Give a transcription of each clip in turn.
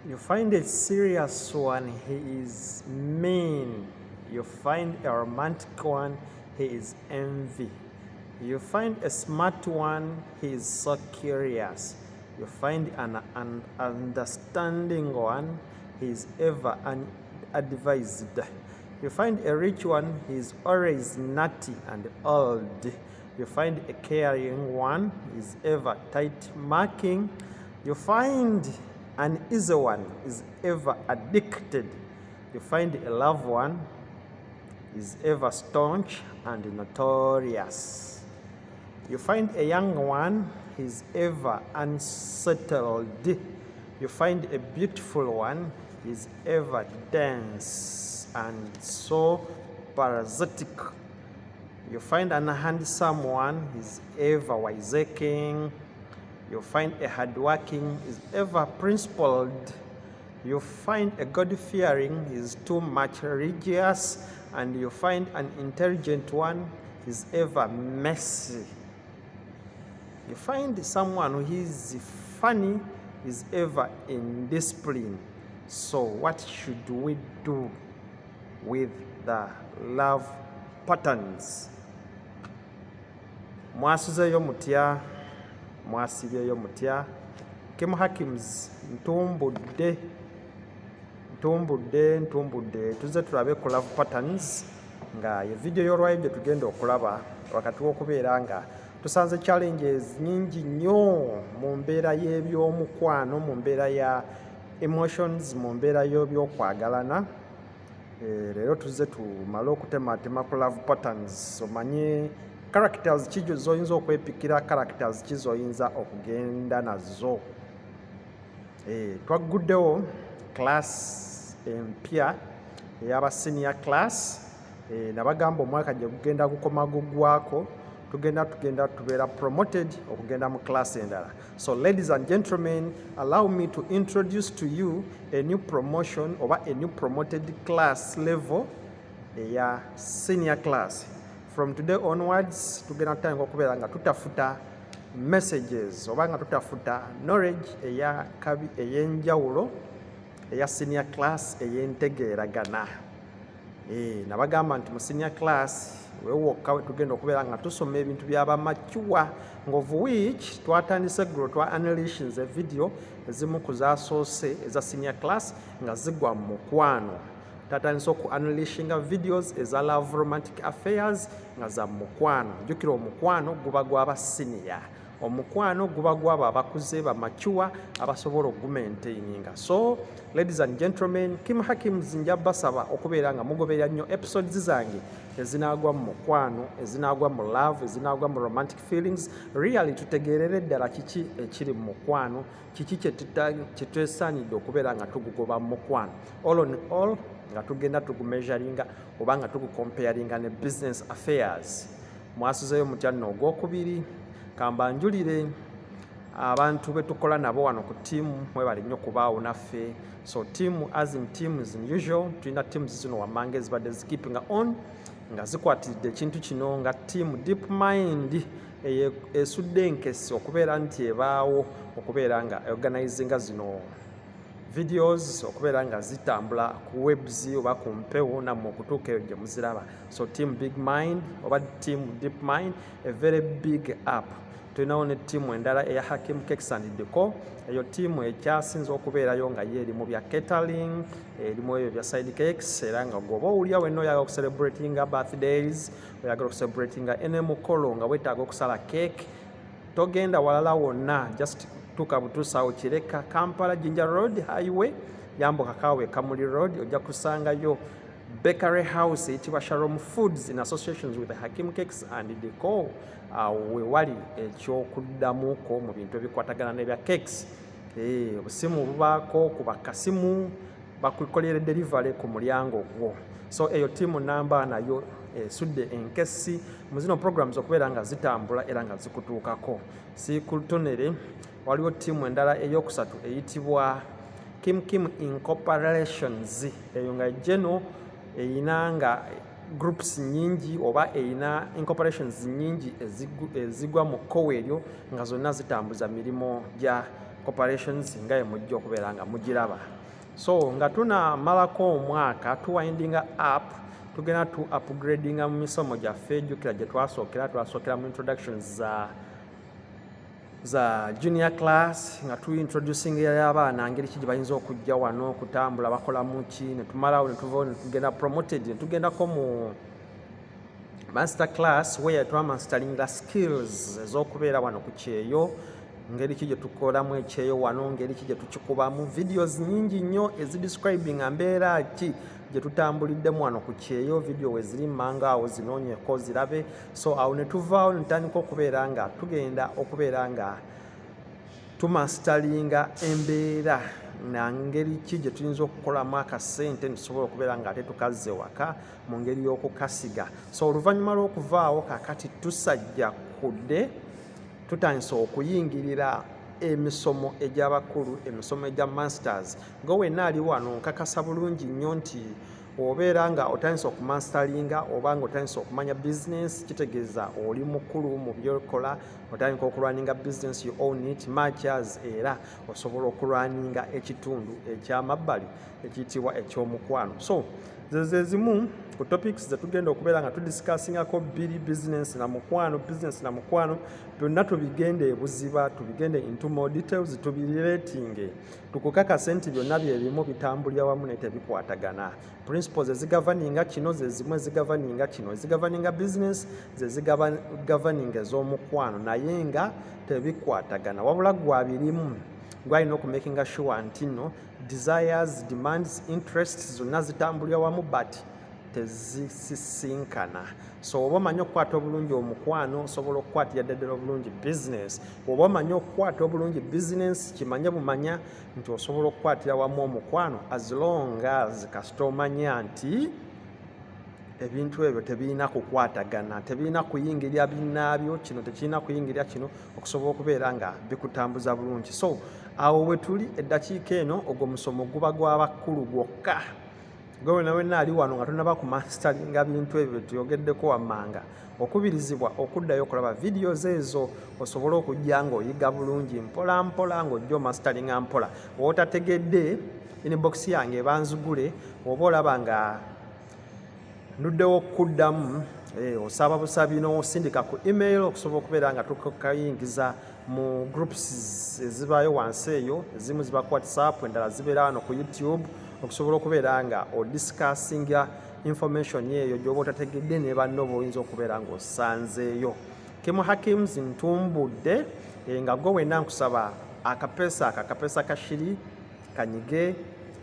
You find a serious one, he is mean. You find a romantic one, he is envy. You find a smart one, he is so curious. You find an understanding one, he is ever unadvised. You find a rich one, he is always naughty and old. You find a caring one, he is ever tight marking. You find an easy one is ever addicted. You find a loved one is ever staunch and notorious. You find a young one is ever unsettled. You find a beautiful one is ever dense and so parasitic. You find an handsome one is ever wiseacring. You find a hardworking is ever principled. You find a God-fearing is too much religious. And you find an intelligent one is ever messy. You find someone who is funny is ever indisciplined. So what should we do with the love patterns? Mwasuzeyo mutya, mwasibyeyo mutya. Kim Hakims ntumbudde tuze tulabe ku love patterns nga ye video y'olwayo gye tugenda okulaba wakati w'okubeera nga tusanze challenges nyingi nnyo mu mbeera y'ebyomukwano, mu mbeera ya emotions, mu mbeera y'ebyokwagalana. Leero tuze tumale okutematema ku love patterns, omanye characters ki zoyinza okwepikira, characters ki zoyinza okugenda nazo. Twagguddewo class empya ey'aba senior class, nabagamba omwaka gye gugenda gukoma gugwako tugenda tubeera promoted okugenda mu class endala. So ladies and gentlemen, allow me to introduce to you a new promotion oba a new promoted class level eya senior class. From today onwards tugenda tutandika okubeera nga tutafuta messages oba nga tutafuta knowledge ey'enjawulo eya senior class ey'entegeeragana. Nabagamba nti mu senior class wewokka we tugenda okubeera nga tusoma ebintu by'abamachuwa, of which twatandise gro twa unleashes a video ezimu ku zaasoose eza senior class nga zigwa mu mukwano. Tatandise oku unleashinga videos eza love romantic affairs nga za mukwano. Jjukira omukwano guba gw'aba senior. Omukwano guba gw'abo abakuze bamachuwa abasobola ogumaintaininga. So ladies and gentlemen, Kim Hakims nja basaba okubeera nga mugoberera nnyo episodes zange ezinaagwa mu mukwano, ezinaagwa mu love, ezinaagwa mu romantic feelings. Really tutegeerere ddala kiki ekiri mu mukwano, kiki kye twesaanidde okubeera nga tugugoba mu mukwano. All on all nga tugenda tugumeasuringa oba nga tugucomparinga ne business affairs. Mwasuzeyo mutya nno ogwokubiri. Kamba njulire abantu betukola nabo wano ku tiimu mwebale nnyo kubaawo naffe. So team as in team is unusual. Tulina teams zino wammanga ezibadde zikeeping on nga zikwatiridde ekintu kino nga team Deep Mind esudde enkesi okubeera nti ebaawo okubeera nga organizinga zino videos, okubeera nga zitambula ku webs oba ku mpewo nammwe okutuuka eyo gye muziraba. So team Big Mind oba team Deep Mind, a very big up. Tulinawo ne ttiimu endala eya Hakim Cakes and Deco. Eyo ttiimu ekyasinza okubeerayo nga ye eri mu bya catering, erimu ebyo bya side cakes, era nga gwoba owulya wenna oyagala okucelebratinga birthdays, oyagala okucelebratinga ene mukolo nga weetaaga okusala cake, togenda walala wonna, just tuuka butuusaawo Kireka, Kampala Jinja Road Highway, yambuka kaawe Kamuli Road, ojja kusangayo Bakery House eyitibwa Shalom Foods in associations with Hakim Cakes and Deco. We wali ekyokuddamuko mu bintu ebikwatagana n'ebya cakes. Obusimu bubaako ku bakasimu bakukolera delivery ku mulyango gwo. So eyo tiimu namba nayo esudde enkesi mu zino programs okubeera nga zitambula era nga zikutuukako. Si kutonere, waliwo tiimu endala ey'okusatu eyitibwa Kim Incorporations. Eyo nga geno eyina nga groups nyingi oba eyina incorporations nyingi ezigwa mu kkowe eryo nga zonna zitambuza mirimo gya corporations nga emujja okubeera nga mugiraba. So nga tunamalako omwaka tuwindinga up tugenda tu upgradinga mu misomo gyaffe. Jjukira gye twasookera mu introductions za junior class nga tuintroducing abaana ngeri ki gye bayinza okujja wano okutambula bakola muki, ne tumalawo ne tuvaawo ne tugenda promoted ne tugendako mu master class where twamastaringa skills ez'okubeera wano ku kyeyo, ngeri ki gye tukolamu ekyeyo wano, ngeri ki gye tukikubamu. Videos nyingi nnyo ezidescribing mbeera ki gye tutambuliddemu wano ku kyeyo, video we ziri mmanga awo zinoonyeko zirabe. So awo ne tuvaawo ne tutandika okubeera nga tugenda okubeera nga tumastaringa embeera na ngeri ki gye tuyinza okukolamu akasente ne tusobola okubeera nga ate tukazze waka mu ngeri y'okukasiga. So oluvannyuma lw'okuvaawo kaakati tusajja kudde tutandise okuyingirira emisomo egy'abakulu, emisomo egya masters. Nga wenna ali wano nkakasa bulungi nnyo nti obeera nga otandise okumastaringa oba nga otandise okumanya business, kitegeeza oli mukulu mu byokola, otandika okulwaninga business you own it much as era osobola okulwaninga ekitundu ekyamabbali ekiyitibwa ekyomukwano. So ze zimu ku topics ze tugenda okubeera nga tudiscussingako bbiri, business na mukwano byonna tubigende ebuziba, tubigende into more details, tubirelatinge, tukukakase nti byonna byebimu bitambulira wamu naye tebikwatagana. Principles ezigavaninga kino ze zimu ezigavaninga kino, ezigavaninga business ze zigavaninga ez'omukwano naye nga tebikwatagana, wabula gwabirimu gwalina okumakinga sure nti no desires, demands, interests zonna zitambulira wamu but tezisisinkana. So oba omanyi okukwata obulungi omukwano osobola okukwatira ddala obulungi business. Oba omanyi okukwata obulungi business kimanye bumanya nti osobola okukwatira wamu omukwano as long as kasita omanya nti ebintu ebyo tebirina kukwatagana, tebirina kuyingirira binnaabyo, kino tekirina kuyingirira kino okusobola okubeera nga bikutambuza bulungi. So awo we tuli eddakiika eno ogwo musomo guba gw'abakulu gwokka. Gwe wenna ali wano nga tonaba kumastaringa bintu ebyo tuyogeddeko wammanga, okubirizibwa okuddayo okulaba videos ezo osobole okujja ng'oyiga bulungi mpola mpola ng'ojja omastaringa mpola. Wootategedde inbox yange ebanzigule oba olaba nga nduddewo okuddamu osaba busabi n'osindika ku email okusobola okubeera nga tukayingiza mu groups ezibaayo wansi eyo. Ezimu ziba ku WhatsApp, endala zibeera wano ku YouTube okusobola okubeera nga odiscussinga information eyo gy'oba otategedde ne banno b'oyinza okubeera ng'osanzeeyo. Kimu Hakims ntumbudde nga gwe wenna nkusaba akapesa kashiri kanyige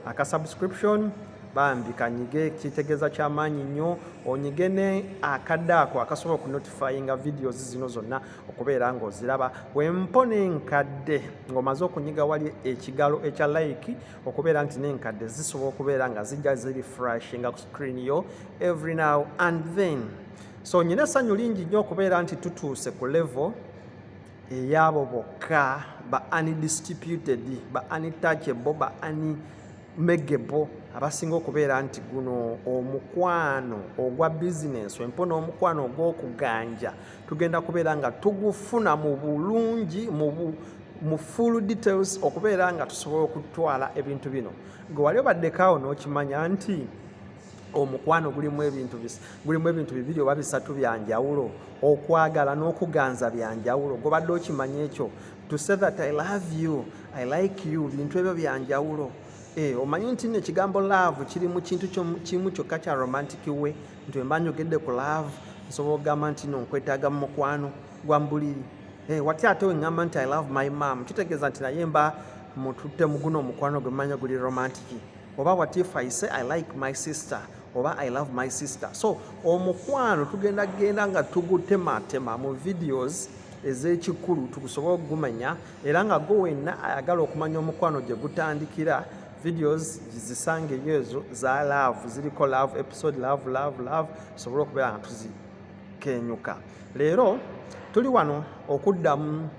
aka subscription bambi kanyige, kitegeeza kyamaanyi nnyo. Onyige ne akadde ako akasobola okunotifyinga videos zino zonna okubeera ng'oziraba. Wempo n'enkadde ng'omaze okunyiga wali ekigalo ekya like okubeera nti n'enkadde zisobola okubeera nga zijja ziri flashinga ku screen yo every now and then. So nyina essanyu lingi nnyo okubeera nti tutuuse ku level ey'abo bokka ba undistributed, ba untouchable, ba unmeggable abasinga okubeera nti guno omukwano ogwa business wempo n'omukwano ogw'okuganja tugenda kubeera nga tugufuna mu bulungi mu full details okubeera nga tusobola okutwala ebintu bino. Gwe wali obaddekaawo n'okimanya nti omukwano gulimu ebintu bibiri oba bisatu byanjawulo. Okwagala n'okuganza byanjawulo. Gobadde okimanya ekyo. To say that I love you, I like you, bintu ebyo byanjawulo. Omanyi nti ekigambo love kiri mu kintu kimu kyokka kya romantic we, nti wemba njogedde ku love nsobola okugamba nti no nkwetaaga mu mukwano gwa mbuliri. Wati ate weŋŋamba nti I love my mom, kitegeeza nti naye mba mututte mu guno omukwano gwe mmanya guli romantic. Oba what if I say I like my sister oba I love my sister. So omukwano tugenda nga tugutematema mu videos ez'ekikulu tukusobola okugumanya era nga gwe wenna ayagala okumanya omukwano gye gutandikira. Videos zisangeyo ezo za love, ziriko love episode, love sobola okubeera nga tuzikenyuka. Leero tuli wano okuddamu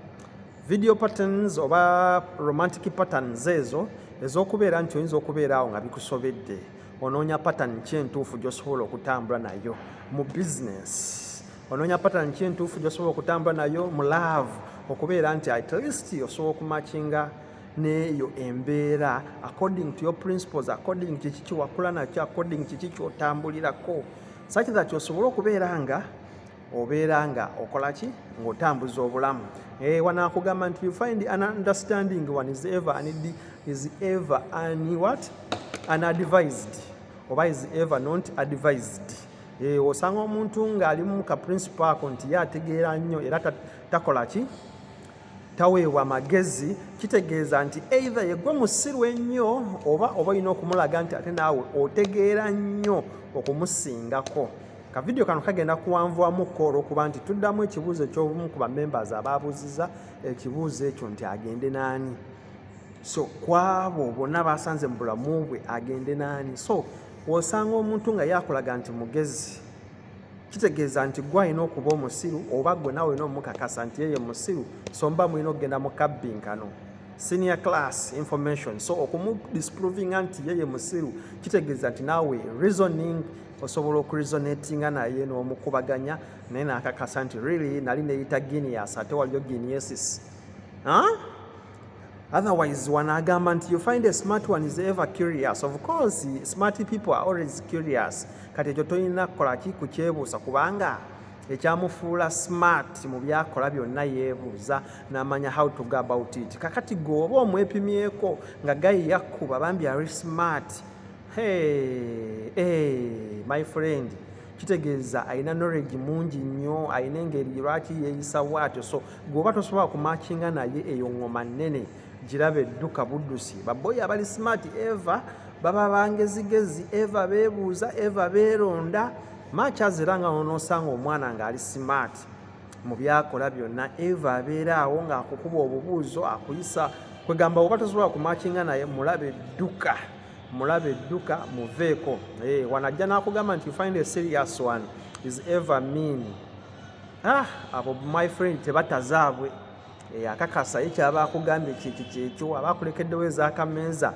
video patterns oba romantic patterns ezo ez'okubeera nti oyinza okubeeraawo nga bikusobedde. Onoonya pattern ki entuufu gy'osobola okutambula nayo mu business. Onoonya pattern ki entuufu gy'osobola okutambula nayo mu love, okubeera nti at least osobola okumakinga n'eyo embeera according to your principles, according kiki kiwakula nakyo, according kiki kyotambulirako, such that osobole okubeera nga okola ki ng'otambuza obulamu. Wanaakugamba nti you find an understanding one is ever unadvised oba is ever not advised. Osanga omuntu ng'ali mu ka principle ako nti ye ategeera nnyo era takola ki taweebwa magezi, kitegeeza nti either yegwe musiru ennyo oba olina okumulaga nti ate naawe otegeera nnyo okumusingako. Ka video kano kagenda kuwanvuwamukko olw'okuba nti tuddamu ekibuuzo eky'obumu ku bamembers abaabuuziza ekibuuzo ekyo nti agende n'ani. So kwabo bonna basanze mu bulamu bwe agende n'ani. So osanga omuntu nga yakulaga nti mugezi, kitegeeza nti gwe alina okuba omusiru oba gwe nawe olina omukakasa nti yeye musiru, so mba mulina okugenda mu kabbinkano senior class information. So okumudisprovinga nti yeye musiru kitegeeza nti naawe reasoning osobola okuresonatinga naye n'omukubaganya naye n'akakasa nti really nali neeyita genius ate waliyo geniesis. Otherwise wanaagamba nti you find a smart one is ever curious. Of course smart people are always curious. Kati ekyo tolina kukola ki kukyebuusa kubanga ekyamufuula smart mu byakola byonna yeebuuza n'amanya how to go about it. Kakati gwe oba omwepimyeko nga gayi yakkuba bambi ari smart, my friend, kitegeeza alina knowledge mungi nnyo, alina engeri lwaki yeeyisa bw'atyo. So gweoba tosobola kumakinga naye eyo ngoma nnene girabe edduka buddusi. Baboyi abali smart eva baba bangezigezi, eva beebuuza, eva beeronda. Machazi era nga onoosanga omwana ng'ali smart mu byakola byonna, eva abeera awo ng'akukuba obubuuzo akuyisa. Kwegamba oba tosobola kumakinga naye mulabe edduka muveeko. Wanajja n'akugamba nti you find a serious one is ever mean. Abo my friend tebatazaabwe. Akakasa ye kyaba akugambye kyekyo, aba akulekeddewo ez'akameeza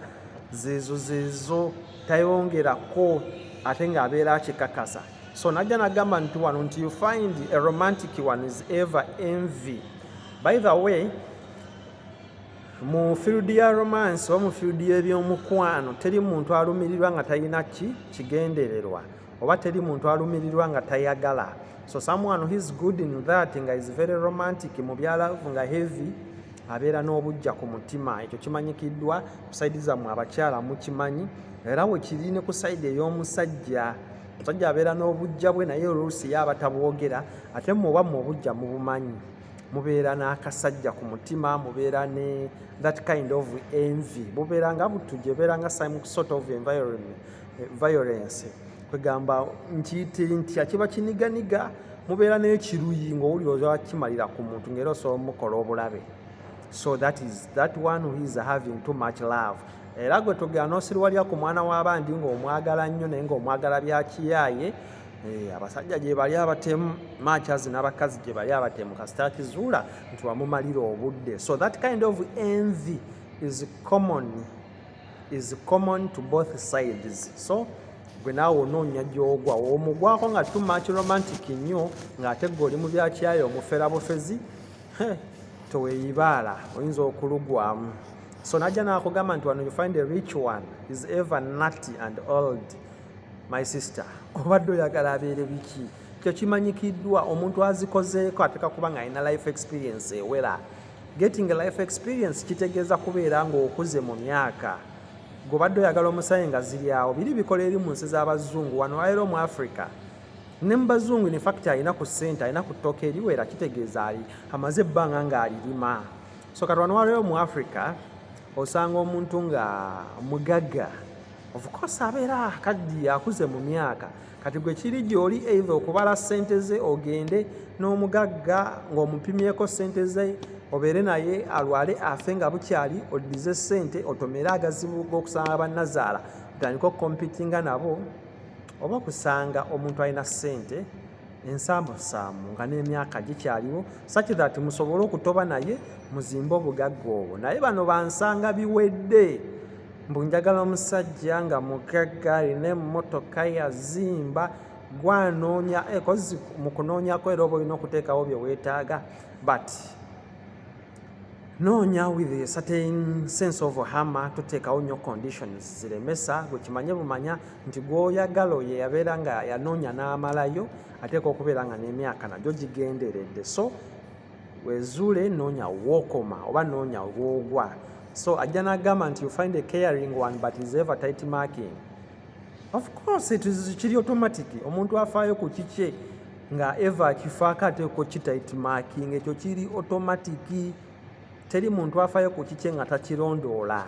zeezo tayongerako ate ng'abeera akikakasa. So najja n'agamba nti wano nti you find a romantic one is ever envy. By the way, mu field ya romance oba mu field y'ebyomukwano teri muntu alumirirwa nga talina kigendererwa oba teri muntu alumirirwa nga tayagala. So someone who is good in that nga is very romantic mu byalavu nga heavy abeera n'obujja ku mutima. Ekyo kimanyikiddwa ku saidi zammwe abakyala mukimanyi, era we kiri ne ku saidi ey'omusajja. Omusajja abeera n'obujja bwe naye oluusi yaba tabwogera, ate muba mu obujja mubumanyi. Mubeera n'akasajja ku mutima, mubeera ne that kind of envy. Bubeera nga butujja, ebeera nga some sort of violence. Kwegamba nkiyitiri ntya kiba kiniganiga, mubeera n'ekiruyi ng'owulira kimalira ku muntu ng'era osobola omukola obulabe. So that one who is having too much love. Era gwe togera n'osiriwalya ku mwana w'abandi ng'omwagala nnyo naye ng'omwagala bya kiyaaye. Abasajja gye bali abatemu, machazi n'abakazi gye bali abatemu, kasita kizuula nti wamumalira obudde. So that kind of envy is common to both sides. So gwe naawe onoonya gy'ogwa, omugwako nga too much romantic nnyo ng'ate gwe oli mu bya kiyaaye omufera bufezi, toweeyibaala, oyinza okulugwamu. So najja n'akugamba nti wano you find a rich one is ever nutty and old. My sister, obadde oyagala abeere biki? Kyo kimanyikiddwa, omuntu azikozeeko ateka kuba ng'alina life experience ewera. Getting a life experience kitegeeza kubeera ng'okuze mu myaka. Gobadde oyagala omusayi nga ziri awo, biri bikola eri mu nsi z'abazungu. Wano waero mu Africa ne mu bazungu in fact alina ku ssente, alina ku ttooke eriwera, kitegeeza ali amaze ebbanga ng'alirima. So kati wano waero mu Africa osanga omuntu nga mugagga, of course abeera akaddiye akuze mu myaka. Kati gwe kiri gy'oli either okubala ssente ze ogende n'omugagga ng'omupimyeko ssente ze, obeere naye alwale afe nga bukyali, oddize ssente otomere agazibu g'okusanga bannazaala otandika okukompitinga nabo, oba okusanga omuntu alina ssente ensambusaamu nga n'emyaka gikyaliwo such that musobole okutoba naye muzimbe obugagga obwo. Naye bano bansanga biwedde, mbu njagala omusajja nga mugagga alina emmotoka yazimba, gwanoonya kozi mu kunoonyako era oba olina okuteekawo bye weetaaga, but noonya with a certain sense of hammer tuteekawo nnyo conditions ziremesa gwe kimanye bumanya nti gw'oyagala ye yabeera nga yanoonya n'amalayo ateeka okubeera nga n'emyaka nagyo gigenderedde so wezuule noonya wookoma oba noonya woogwa so ajja n'agamba nti you find a caring one but is ever tight marking. Of course kiri automatic omuntu afaayo ku kikye nga eva akifaako ateeko kitight marking ekyo kiri automatic teri muntu afaayo ku kikye nga takirondoola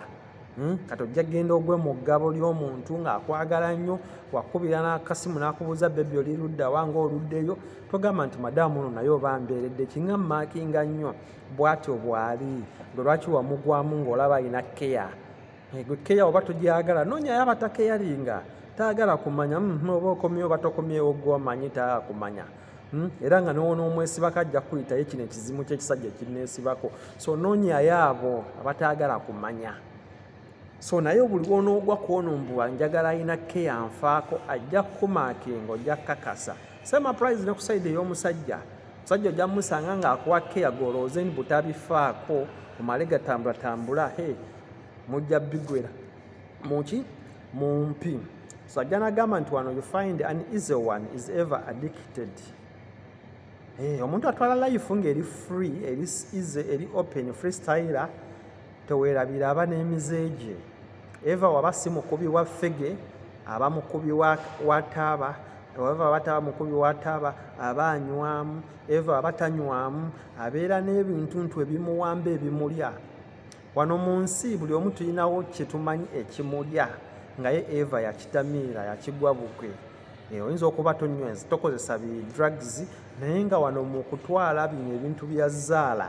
kati ojja genda ogwe mu ggabo ly'omuntu ng'akwagala nnyo wakubira n'akasimu n'akubuuza bebi oli ludda wanga oluddeyo togamba nti madamu ono naye oba mbeeredde kinga maakinga nnyo bw'atyo bw'ali gwe lwaki wamugwamu ng'olaba alina keya gwe keya oba togyagala noonyayo abatakeyalinga taagala kumanya oba okomyewo oba tokomyewo gw'omanyi taagala kumanya era nga n'omwesibako ajja kuyitayo kino ekizimu ky'ekisajja ekineesibako so noonyayo abo abataagala kumanya so naye buli wonoogwa kwonombuwa njagala alina keya nfaako ajja kukumaakinga ojja kukakasa sema prize ne ku sayidi ey'omusajja omusajja ojja musanga ng'akuwa keya golooze ni butabifaako omale gatambulatambula mujja bigwera muki mumpi so ajja nagamba nti wano you find an easy one is ever addicted. Omuntu atwala life ng'eri free eri easy eri open freestyler teweerabira aba n'emizeegye eva waba si mukubi wa ffege aba mukubi wa taaba eva bataba mukubi wa taaba aba anywamu eva abatanywamu abeera n'ebintuntu ebimuwamba ebimulya wano mu nsi buli omu tulinawo kye tumanyi ekimulya nga ye eva yakitamiira yakigwa bukwe oyinza okuba tonyweza tokozesa bi drugs naye nga wano mu kutwala bino ebintu bya zaala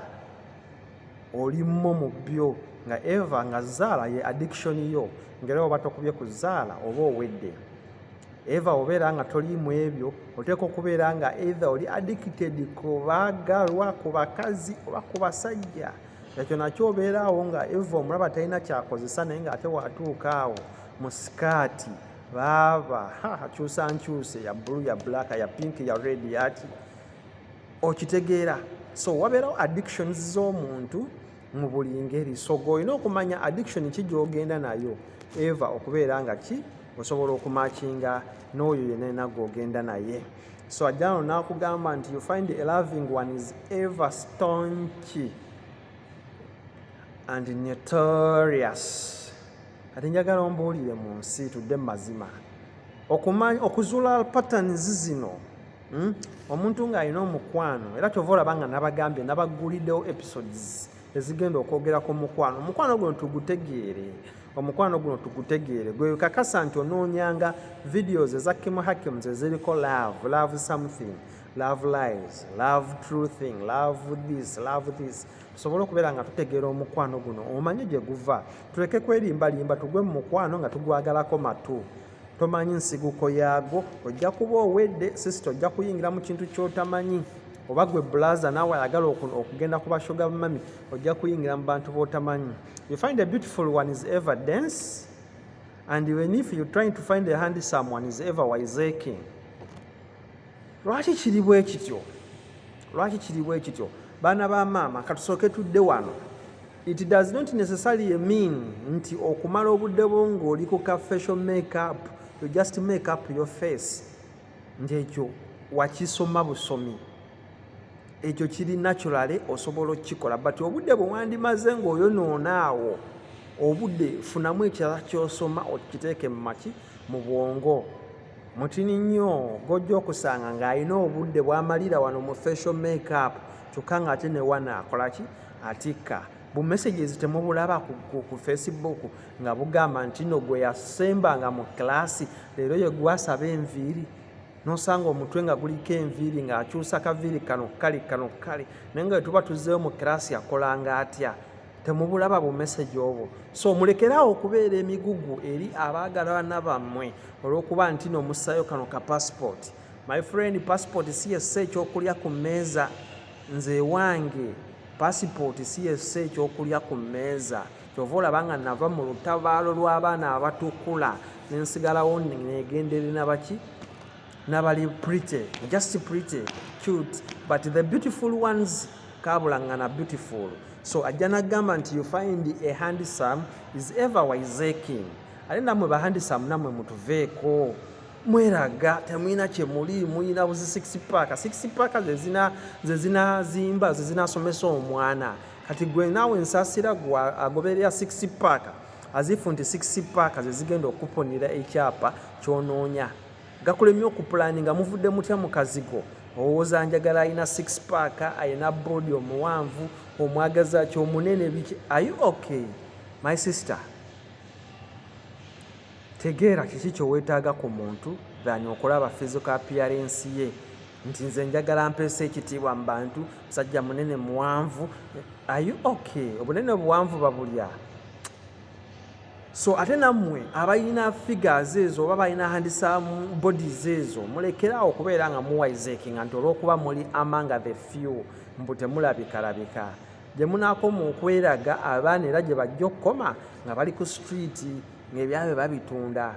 olimmo mu byo nga eva nga zaala ye addiction yo ngera oba tokubye ku zaala oba owedde eva obeera nga toliimu ebyo oteeka okubeera nga either oli addicted ku baagalwa ku bakazi oba ku basajja ekyo nakyo obeeraawo nga eva omulaba talina kyakozesa naye nga ate watuuka awo mu sikaati baaba akyusa nkyuse ya blue ya black ya pink ya red yati okitegeera so wabeerawo addictions z'omuntu mu buli ngeri so g'olina okumanya addiction ki gy'ogenda nayo eva okubeera nga ki osobola okumakinga n'oyo yenna gw'ogenda naye so ajjano n'akugamba nti you find a loving one is ever staunch and notorious. Kati njagala ombuulire mu nsi tudde mu mazima okuzuula patterns zino omuntu ng'alina omukwano era kyova olaba nga nabagambye nabaguliddewo episodes ezigenda okwogera ku mukwano omukwano guno tugutegeere gwe kakasa nti onoonyanga videos eza Kim Hakim eziriko love something love lies love true thing love this tusobole okubeera nga tutegeera omukwano guno omanye gye guva tuleke kwerimbalimba tugwe mu mukwano nga tugwagalako matu tomanyi nsiguko yaagwo ojja kuba owedde sisita ojja kuyingira mu kintu ky'otamanyi oba gwe blaza naawe ayagala okugenda ku bashoga mami ojja kuyingira mu bantu b'otamanyi. You find a beautiful one is ever dense and even if you're trying to find a handsome one is ever wiseacre. Lwaki kiri bwe kityo baana ba maama katusooke tudde wano it does not necessarily mean nti okumala obudde bwo ng'oli ku ka facial makeup you just make up your face nti ekyo wakisoma busomi ekyo kiri naturally osobola okukikola but obudde bwe wandimaze ng'oyonoonaawo obudde funamu ekirala ky'osoma okiteeke mu maki mu bwongo mutini nnyo gojja okusanga ng'alina obudde bw'amalira wano mu facial makeup kyokka ng'ate ne wana akolaki atikka bu messages temubulaba ku Facebook nga bugamba nti no gwe yasembanga mu klaasi leero ye gwasaba enviiri nosanga omutwe nga guliko enviiri ng'akyusa kaviiri kano kale naye nga tuba tuzzeeyo mu klaasi akolanga atya temubulaba bu message obwo so mulekeraawo okubeera emigugu eri abaagalana bammwe olw'okuba nti no mussayo kano ka passport my friend passport si yessa ekyokulya ku mmeeza nze wange passport si yessa ekyokulya ku mmeeza kyova olaba nga nava mu lutabaalo lw'abaana abatukula nensigalawo neegendere nabaki nabali pretty just pretty cute but the beautiful ones kabulangana beautiful. So ajja n'agamba nti you find a handsome is ever wiseacre. Ate nammwe ba handsome nammwe mutuveeko mweraga temulina kye muli, mulina buzi six pack ze zinazimba ze zinasomesa omwana. Kati gwe naawe nsaasira agoberera six pack azifu nti six pack ze zigenda okuponera ekyapa kyonoonya. Gakulemye okupulani nga muvudde mutya mu kazigo owooza njagala alina six pack alina bodi omuwanvu omwagaza kyomunene biki. Are you okay my sister? Tegeera kiki kyoweetaaga ku muntu than okulaba physical appearance ye nti nze njagala mpeesa ekitiibwa mu bantu musajja munene muwanvu. Are you okay? Obunene obuwanvu babulya. So ate nammwe abalina figures ezo oba balina handsome bodies ezo mulekerawo okubeera nga muwiseacre nti olw'okuba muli among the few mbu temulabikalabika. Gye munaakoma okweraga abaana era gye bajja okukoma nga bali ku street ng'ebyabwe babitunda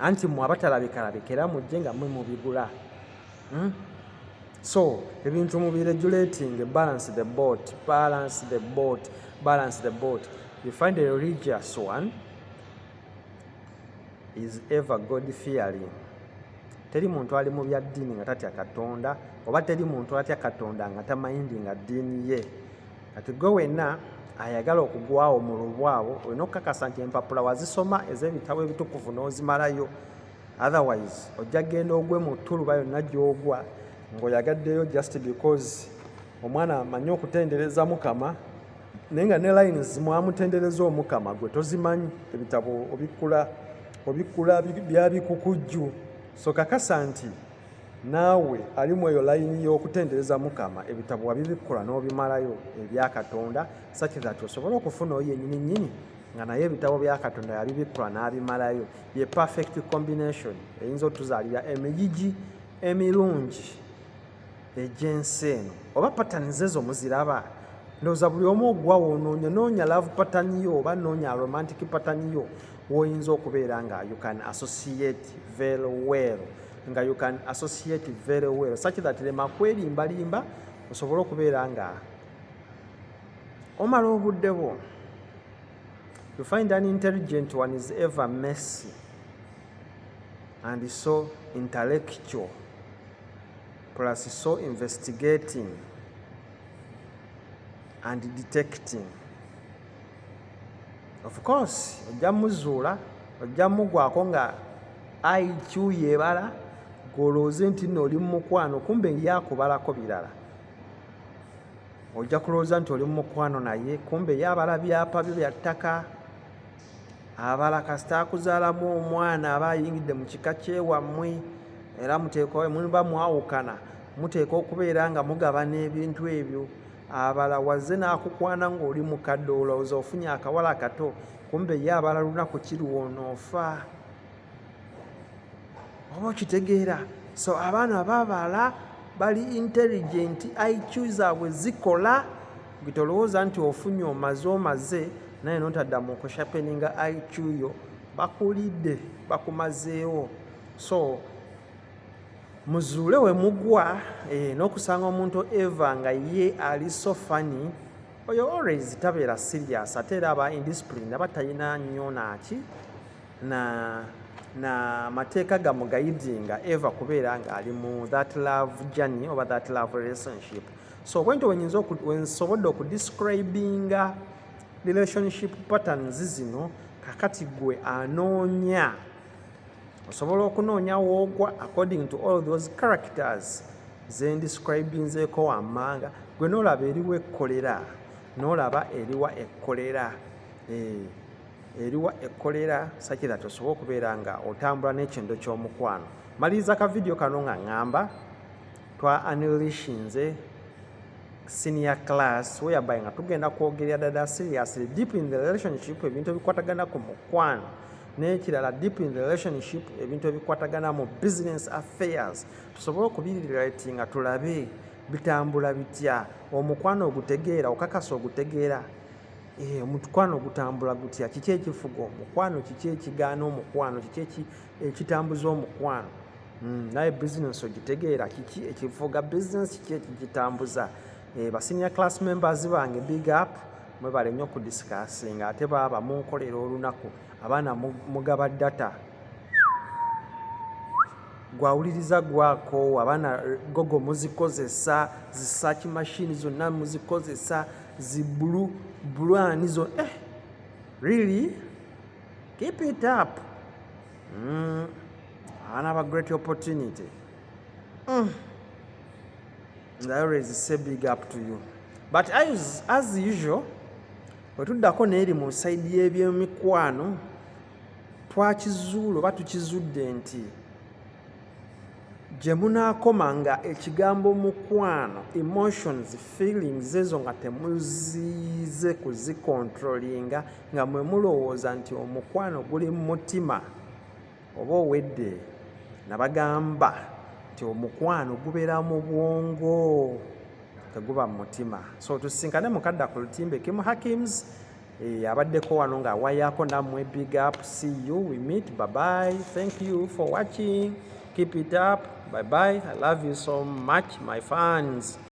anti mmwe abatalabikalabika era mujje nga mmwe mubigula. So ebintu mubiregulating, balance the boat. You find a religious one is ever God fearing. Teri muntu ali mu bya ddiini nga tatya Katonda, oba teri muntu atya Katonda nga tamayindinga ddiini ye. Kati gwe wenna ayagala okugwawo mu lubwabo olina okukakasa nti empapula wazisoma ez'ebitabo ebitukuvu n'ozimalayo. Otherwise ojja genda ogwe mu ttuluba yonna gy'ogwa ng'oyagaddeyo just because omwana amanyi okutendereza Mukama naye nga ne lines mwamutendereza Omukama gwe tozimanyi. Ebitabo obikkula bya bikukujju. So kakasa nti naawe alimu eyo layini y'okutendereza Mukama ebitabo wabibikkula n'obimalayo ebya Katonda such that osobola okufuna oyo yennyini nga naye ebitabo bya Katonda yabibikkula n'abimalayo. Ye perfect combination eyinza otuzaalira emigigi emirungi egy'ensi eno. Oba patterns ezo muziraba? Ndowooza buli omu ogwawo noonya love pattern yo oba noonya romantic pattern yo woyinza okubeera nga you can associate very well such that lema kwerimbalimba osobole okubeera nga omala obudde bwo. You find an intelligent one is ever messy and so intellectual plus so investigating and detecting. Of course ojja muzuula, ojja mugwako nga IQ yeebala golooze nti nno oli mu mukwano kumbe yakubalako birala. Ojja kulowooza nti oli mu mukwano naye kumbe yaabala byapa byo bya ttaka. Abala kasita akuzaalamu omwana aba ayingidde mu kika kyewammwe era muba mwawukana muteeka okubeera nga mugabana ebintu ebyo. Abala wazze n'akukwana ng'oli mukadde olowooza ofunye akawala kato kumbe ye abala lunaku kiruwonoofa. Oba okitegeera? So abaana babala bali intelligent, IQ zaabwe zikola gitolowooza nti ofunye omaze naye notadda mu kushapeninga IQ yo bakulidde bakumazeewo. So muzuule we mugwa n'okusanga omuntu eva nga ye ali so funny oyo always tabeera serious ate era aba indiscipline aba talina nnyo na mateeka gamugayidinga eva kubeera nga ali mu that love journey oba that love relationship. So bwento wensobodde okudescribinga relationship patterns zino kakati gwe anoonya osobola okunoonya woogwa according to all those characters zendescribinzeeko wammanga gwe noolaba eriwa ekkolera noolaba eriwa ekkolera sakira tosobola okubeera nga otambula n'ekintu ky'omukwano. Maliriza ka video kano nga ŋŋamba twa unleashinze senior class whereby nga tugenda kwogerera ddala seriously deep in the relationship ebintu ebikwatagana ku mukwano n'ekirala deep in the relationship ebintu ebikwatagana mu business affairs tusobole okubirelate nga tulabe bitambula bitya omukwano ogutegeera okakasa ogutegeera omukwano ogutambula gutya kiki ekifuga omukwano kiki ekigaana omukwano kiki ekitambuza omukwano naye business ogitegeera kiki ekifuga business kiki ekigitambuza ba senior class members bange big up mwebale nnyo ku discussing ate baba munkolera olunaku abaana mugaba data gwawuliriza gwako abaana gogo muzikozesa zi search machine zonna muzikozesa zi blue zo really keep it up. Another great opportunity. I always say big up to you. But as usual, wetuddako neeri mu side y'ebyemikwano twakizuula oba tukizudde nti gye munaakoma nga ekigambo mukwano emotions feelings ezo nga temuzize kuzikontrolinga nga mwe mulowooza nti omukwano guli mu mutima oba owedde nabagamba nti omukwano gubeera mu bwongo teguba mu mutima. So tusinkane mukadda ku lutimbe Kim Hakims abaddeko wano nga awayaako nammwe big up. See you, we meet, bye bye, thank you for watching, keep it up, bye bye, I love you so much my fans.